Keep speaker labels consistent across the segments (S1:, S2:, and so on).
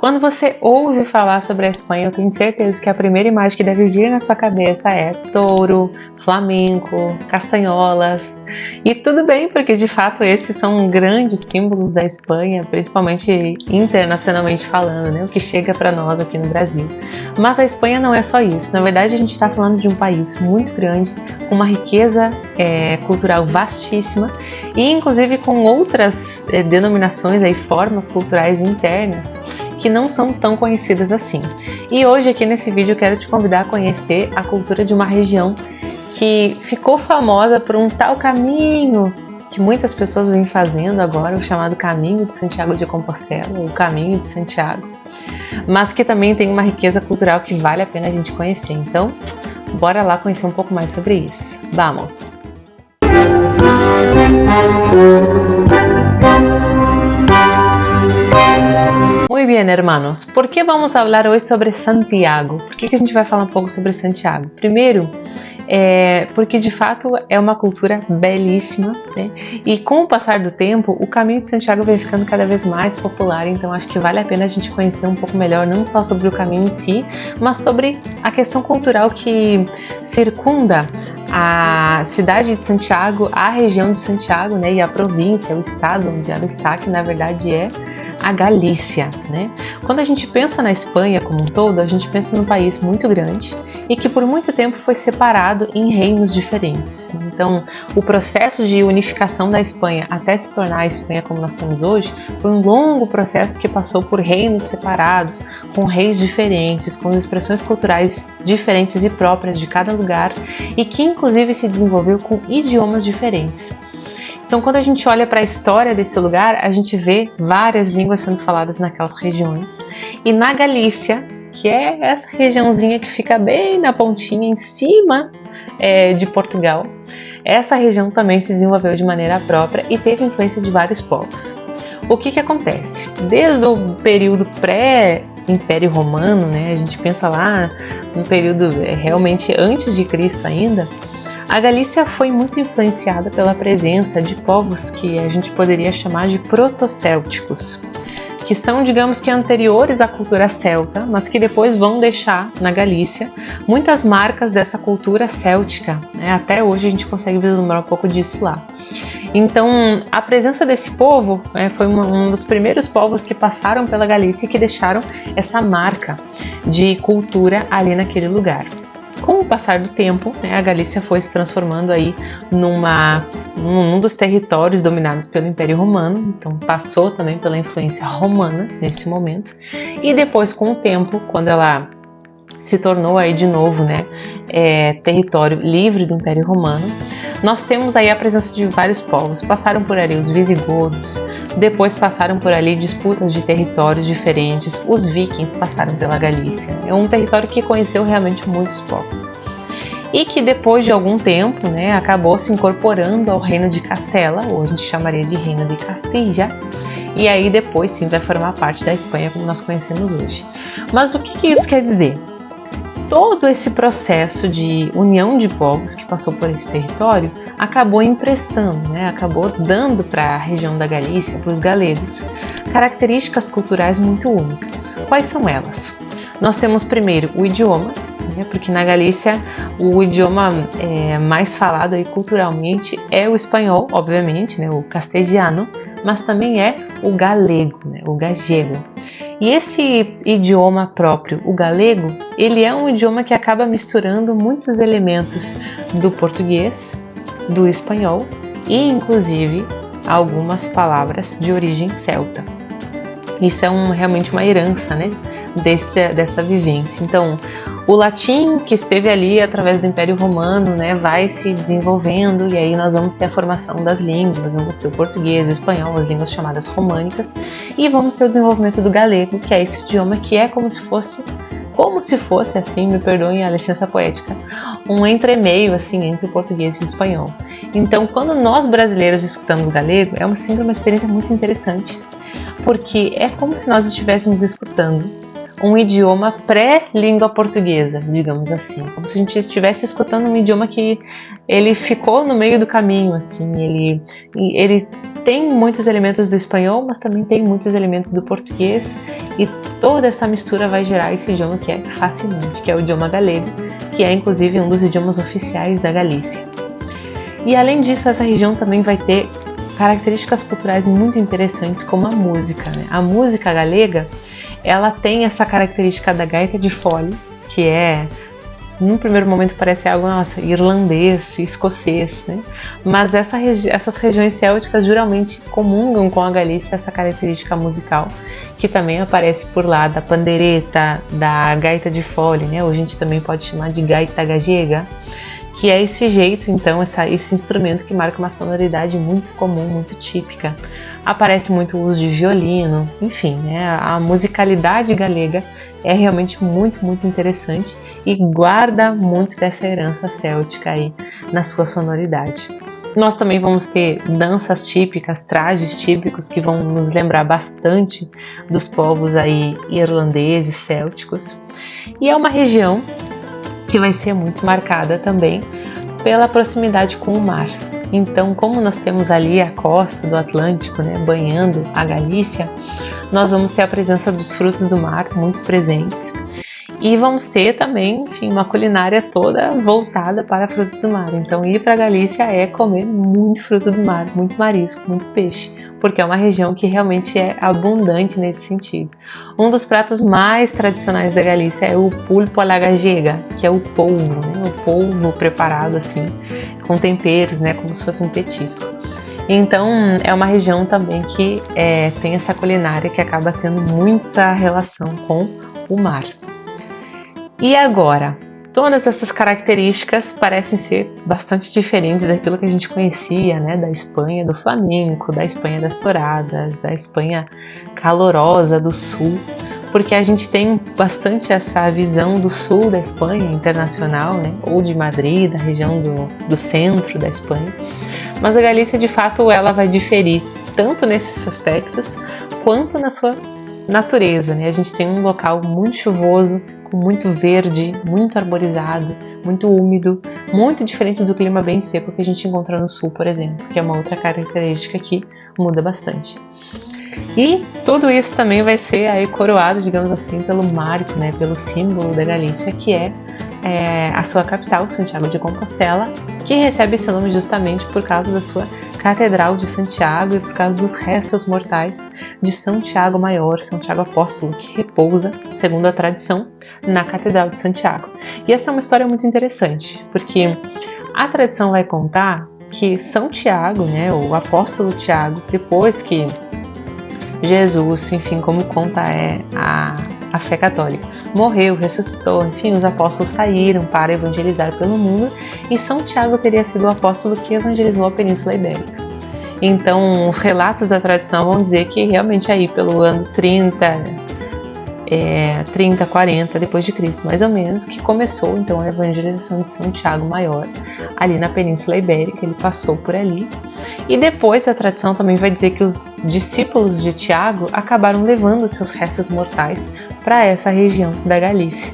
S1: Quando você ouve falar sobre a Espanha, eu tenho certeza que a primeira imagem que deve vir na sua cabeça é touro, flamenco, castanholas. E tudo bem, porque de fato esses são grandes símbolos da Espanha, principalmente internacionalmente falando, né? O que chega para nós aqui no Brasil. Mas a Espanha não é só isso. Na verdade, a gente está falando de um país muito grande, com uma riqueza cultural vastíssima e inclusive com outras denominações e formas culturais internas que não são tão conhecidas assim. E hoje aqui nesse vídeo eu quero te convidar a conhecer a cultura de uma região que ficou famosa por um tal caminho que muitas pessoas vêm fazendo agora, o chamado Caminho de Santiago de Compostela, o Caminho de Santiago, mas que também tem uma riqueza cultural que vale a pena a gente conhecer. Então, bora lá conhecer um pouco mais sobre isso. Vamos! Muy bien, hermanos. ¿Por qué vamos a hablar hoy sobre Santiago? Por que a gente vai falar um pouco sobre Santiago? Primeiro, porque de fato é uma cultura belíssima, né? E com o passar do tempo, o Caminho de Santiago vem ficando cada vez mais popular, então acho que vale a pena a gente conhecer um pouco melhor, não só sobre o caminho em si, mas sobre a questão cultural que circunda a cidade de Santiago, a região de Santiago, né? E a província, o estado onde ela está, que na verdade é a Galícia, né? Quando a gente pensa na Espanha como um todo, a gente pensa num país muito grande e que por muito tempo foi separado em reinos diferentes. Então, o processo de unificação da Espanha até se tornar a Espanha como nós temos hoje foi um longo processo que passou por reinos separados, com reis diferentes, com expressões culturais diferentes e próprias de cada lugar e que inclusive se desenvolveu com idiomas diferentes. Então, quando a gente olha para a história desse lugar, a gente vê várias línguas sendo faladas naquelas regiões. E na Galícia, que é essa regiãozinha que fica bem na pontinha, em cima de Portugal, essa região também se desenvolveu de maneira própria e teve influência de vários povos. O que acontece? Desde o período pré-Império Romano, né, a gente pensa lá no período realmente antes de Cristo ainda, a Galícia foi muito influenciada pela presença de povos que a gente poderia chamar de protocélticos, que são, digamos que, anteriores à cultura celta, mas que depois vão deixar na Galícia muitas marcas dessa cultura céltica, né? Até hoje a gente consegue vislumbrar um pouco disso lá. Então, a presença desse povo foi um dos primeiros povos que passaram pela Galícia e que deixaram essa marca de cultura ali naquele lugar. Com o passar do tempo, a Galícia foi se transformando aí num dos territórios dominados pelo Império Romano, então passou também pela influência romana nesse momento, e depois com o tempo, quando ela se tornou aí de novo território livre do Império Romano, nós temos aí a presença de vários povos. Passaram por ali os visigodos, depois passaram por ali disputas de territórios diferentes, os vikings passaram pela Galícia. É um território que conheceu realmente muitos povos. E que depois de algum tempo acabou se incorporando ao reino de Castela, ou a gente chamaria de reino de Castilla, e aí depois sim vai formar parte da Espanha como nós conhecemos hoje. Mas o que isso quer dizer? Todo esse processo de união de povos que passou por esse território acabou emprestando, acabou dando para a região da Galícia, para os galegos, características culturais muito únicas. Quais são elas? Nós temos primeiro o idioma, porque na Galícia o idioma mais falado aí culturalmente é o espanhol, obviamente, o castelhano, mas também é o galego, o gallego. E esse idioma próprio, o galego, ele é um idioma que acaba misturando muitos elementos do português, do espanhol e, inclusive, algumas palavras de origem celta. Isso é realmente uma herança, dessa vivência. Então, o latim que esteve ali através do Império Romano, vai se desenvolvendo e aí nós vamos ter a formação das línguas, vamos ter o português, o espanhol, as línguas chamadas românicas e vamos ter o desenvolvimento do galego, que é esse idioma que é como se fosse assim, me perdoem a licença poética, um entremeio assim entre o português e o espanhol. Então, quando nós brasileiros escutamos galego, é sempre uma experiência muito interessante, porque é como se nós estivéssemos escutando um idioma pré-língua portuguesa, digamos assim, como se a gente estivesse escutando um idioma que ele ficou no meio do caminho, assim, ele tem muitos elementos do espanhol, mas também tem muitos elementos do português, e toda essa mistura vai gerar esse idioma que é fascinante, que é o idioma galego, que é inclusive um dos idiomas oficiais da Galícia. E além disso, essa região também vai ter características culturais muito interessantes, como a música, né? A música galega, ela tem essa característica da gaita de fole, que é, num primeiro momento parece algo, nossa, irlandês, escocês, né? Mas essas regiões célticas geralmente comungam com a Galícia essa característica musical, que também aparece por lá, da pandereta, da gaita de fole, né? Ou a gente também pode chamar de gaita galega, que é esse jeito, então, esse instrumento que marca uma sonoridade muito comum, muito típica. Aparece muito o uso de violino, enfim, né? A musicalidade galega é realmente muito, muito interessante e guarda muito dessa herança céltica aí na sua sonoridade. Nós também vamos ter danças típicas, trajes típicos que vão nos lembrar bastante dos povos aí irlandeses, célticos. E é uma região que vai ser muito marcada também pela proximidade com o mar. Então, como nós temos ali a costa do Atlântico, né, banhando a Galícia, nós vamos ter a presença dos frutos do mar muito presentes. E vamos ter também, enfim, uma culinária toda voltada para frutos do mar. Então, ir para a Galícia é comer muito fruto do mar, muito marisco, muito peixe, porque é uma região que realmente é abundante nesse sentido. Um dos pratos mais tradicionais da Galícia é o pulpo à la gallega, que é o polvo, né? O polvo preparado assim, com temperos, né? Como se fosse um petisco. Então, é uma região também que tem essa culinária que acaba tendo muita relação com o mar. E agora, todas essas características parecem ser bastante diferentes daquilo que a gente conhecia, né, da Espanha do flamenco, da Espanha das touradas, da Espanha calorosa do sul, porque a gente tem bastante essa visão do sul da Espanha internacional, né, ou de Madrid, da região do centro da Espanha, mas a Galícia de fato ela vai diferir tanto nesses aspectos quanto na sua natureza, né? A gente tem um local muito chuvoso, com muito verde, muito arborizado, muito úmido, muito diferente do clima bem seco que a gente encontra no sul, por exemplo, que é uma outra característica que muda bastante. E tudo isso também vai ser aí coroado, digamos assim, pelo marco, né, pelo símbolo da Galícia, que é a sua capital, Santiago de Compostela, que recebe esse nome justamente por causa da sua Catedral de Santiago e por causa dos restos mortais de São Tiago Maior, São Tiago Apóstolo, que repousa, segundo a tradição, na Catedral de Santiago. E essa é uma história muito interessante, porque a tradição vai contar que São Tiago, né, o apóstolo Tiago, depois que Jesus, enfim, como conta a fé católica, morreu, ressuscitou, enfim, os apóstolos saíram para evangelizar pelo mundo e São Tiago teria sido o apóstolo que evangelizou a Península Ibérica. Então, os relatos da tradição vão dizer que realmente aí pelo ano 40 depois de Cristo, mais ou menos, que começou então a evangelização de São Tiago Maior ali na Península Ibérica. Ele passou por ali e depois a tradição também vai dizer que os discípulos de Tiago acabaram levando seus restos mortais para essa região da Galícia.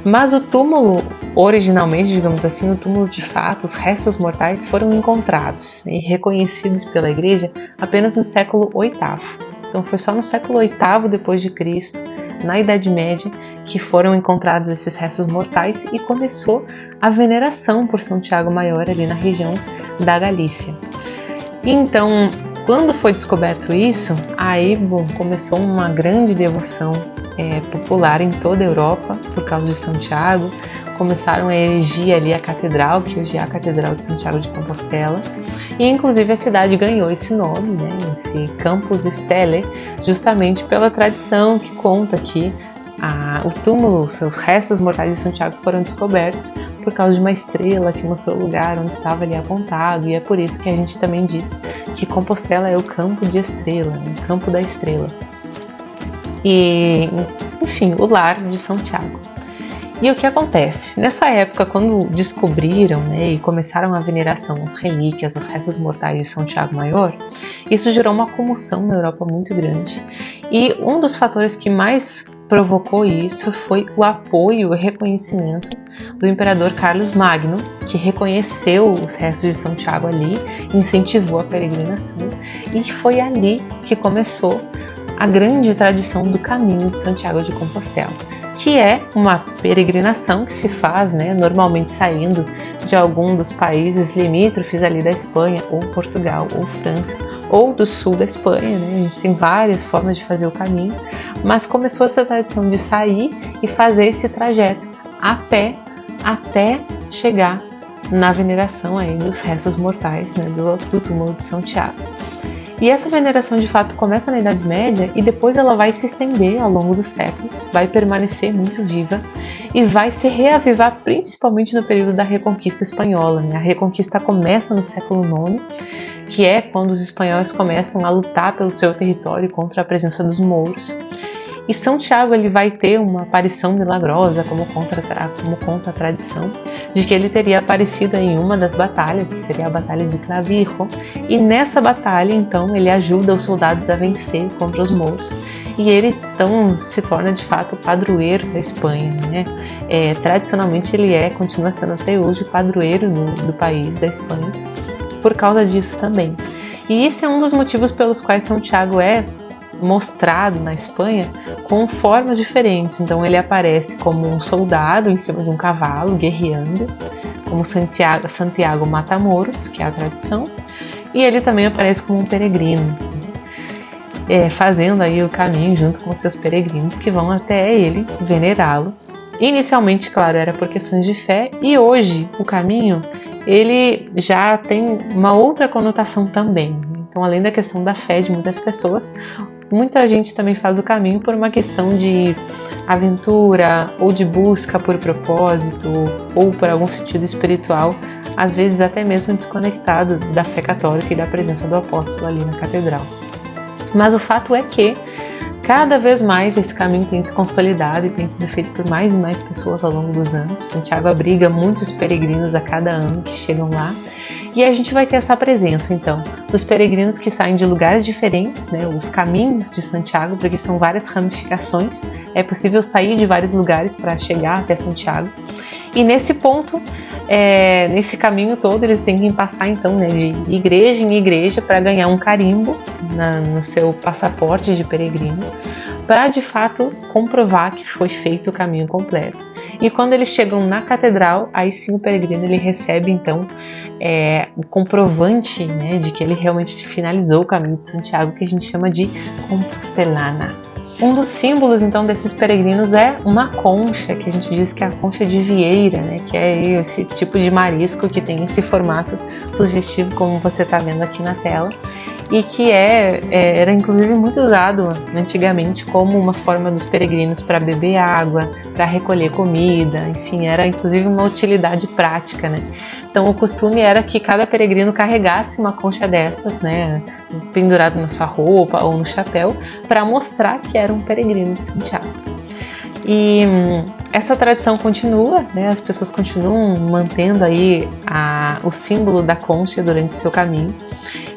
S1: Mas o túmulo, originalmente, digamos assim, o túmulo de fato, os restos mortais foram encontrados e reconhecidos pela Igreja apenas no século VIII. Então foi só no século VIII depois de Cristo, na Idade Média, que foram encontrados esses restos mortais e começou a veneração por São Tiago Maior ali na região da Galícia. E então, quando foi descoberto isso, aí começou uma grande devoção popular em toda a Europa por causa de São Tiago. Começaram a erigir ali a catedral, que hoje é a Catedral de Santiago de Compostela, e inclusive a cidade ganhou esse nome, né, esse Campus Stele, justamente pela tradição que conta que o túmulo, os restos mortais de Santiago foram descobertos por causa de uma estrela que mostrou o lugar onde estava ali apontado, e é por isso que a gente também diz que Compostela é o campo de estrela, né, o campo da estrela. E, enfim, o lar de São Tiago. E o que acontece? Nessa época, quando descobriram, né, e começaram a veneração às relíquias, aos restos mortais de São Tiago Maior, isso gerou uma comoção na Europa muito grande. E um dos fatores que mais provocou isso foi o apoio e o reconhecimento do imperador Carlos Magno, que reconheceu os restos de Santiago ali, incentivou a peregrinação, e foi ali que começou a grande tradição do caminho de Santiago de Compostela, que é uma peregrinação que se faz, né, normalmente saindo de algum dos países limítrofes ali da Espanha, ou Portugal, ou França, ou do sul da Espanha, né? A gente tem várias formas de fazer o caminho, mas começou essa tradição de sair e fazer esse trajeto a pé até chegar na veneração aí dos restos mortais, né, do túmulo de Santiago. E essa veneração de fato começa na Idade Média e depois ela vai se estender ao longo dos séculos, vai permanecer muito viva e vai se reavivar principalmente no período da Reconquista Espanhola, né? A Reconquista começa no século IX, que é quando os espanhóis começam a lutar pelo seu território contra a presença dos mouros. E São Tiago ele vai ter uma aparição milagrosa, como conta a tradição, de que ele teria aparecido em uma das batalhas, que seria a Batalha de Clavijo, e nessa batalha, então, ele ajuda os soldados a vencer contra os mouros. E ele, então, se torna, de fato, o padroeiro da Espanha, né? Tradicionalmente, ele continua sendo até hoje o padroeiro do país, da Espanha, por causa disso também. E esse é um dos motivos pelos quais São Tiago é mostrado na Espanha com formas diferentes. Então ele aparece como um soldado em cima de um cavalo, guerreando, como Santiago Matamoros, que é a tradição, e ele também aparece como um peregrino, fazendo aí o caminho junto com seus peregrinos que vão até ele venerá-lo. Inicialmente, claro, era por questões de fé, e hoje o caminho ele já tem uma outra conotação também. Então, além da questão da fé de muitas pessoas, muita gente também faz o caminho por uma questão de aventura ou de busca por propósito ou por algum sentido espiritual, às vezes até mesmo desconectado da fé católica e da presença do apóstolo ali na catedral. Mas o fato é que cada vez mais esse caminho tem se consolidado e tem sido feito por mais e mais pessoas ao longo dos anos. Santiago abriga muitos peregrinos a cada ano que chegam lá. E a gente vai ter essa presença, então, dos peregrinos que saem de lugares diferentes, né, os caminhos de Santiago, porque são várias ramificações, é possível sair de vários lugares para chegar até Santiago. E nesse ponto, nesse caminho todo, eles têm que passar, então, né, de igreja em igreja para ganhar um carimbo no seu passaporte de peregrino, para de fato comprovar que foi feito o caminho completo. E quando eles chegam na catedral, aí sim o peregrino ele recebe então o comprovante, né, de que ele realmente finalizou o caminho de Santiago, que a gente chama de Compostelana. Um dos símbolos então desses peregrinos é uma concha, que a gente diz que é a concha de vieira, né, que é esse tipo de marisco que tem esse formato sugestivo como você está vendo aqui na tela, e que era inclusive muito usado antigamente como uma forma dos peregrinos para beber água, para recolher comida, enfim, era inclusive uma utilidade prática, né? Então o costume era que cada peregrino carregasse uma concha dessas, né, pendurado na sua roupa ou no chapéu, para mostrar que era um peregrino de Santiago. E essa tradição continua, né? As pessoas continuam mantendo aí o símbolo da concha durante o seu caminho,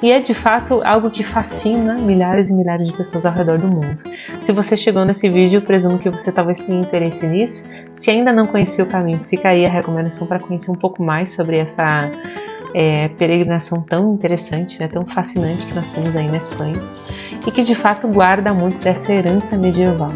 S1: e é de fato algo que fascina milhares e milhares de pessoas ao redor do mundo. Se você chegou nesse vídeo, eu presumo que você talvez tenha interesse nisso. Se ainda não conhecia o caminho, fica aí a recomendação para conhecer um pouco mais sobre essa peregrinação tão interessante, né, tão fascinante que nós temos aí na Espanha, e que de fato guarda muito dessa herança medieval.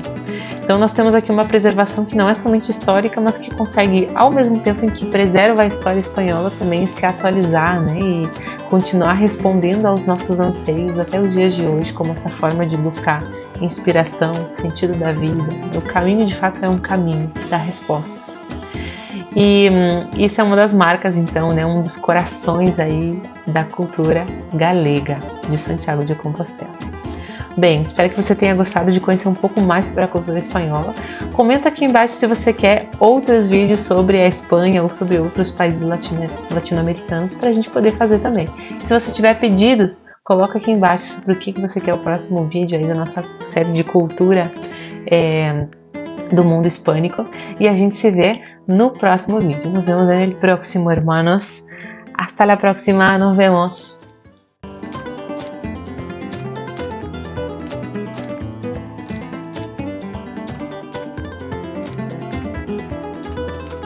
S1: Então nós temos aqui uma preservação que não é somente histórica, mas que consegue, ao mesmo tempo em que preserva a história espanhola, também se atualizar, né, e continuar respondendo aos nossos anseios até os dias de hoje, como essa forma de buscar inspiração, sentido da vida. O caminho de fato é um caminho, dá respostas. E isso é uma das marcas, então, né, um dos corações aí da cultura galega de Santiago de Compostela. Bem, espero que você tenha gostado de conhecer um pouco mais sobre a cultura espanhola. Comenta aqui embaixo se você quer outros vídeos sobre a Espanha ou sobre outros países latino-americanos para a gente poder fazer também. Se você tiver pedidos, coloca aqui embaixo sobre o que você quer o próximo vídeo aí da nossa série de cultura do mundo hispânico. E a gente se vê no próximo vídeo. Nos vemos no próximo, hermanos. Hasta la próxima, nos vemos.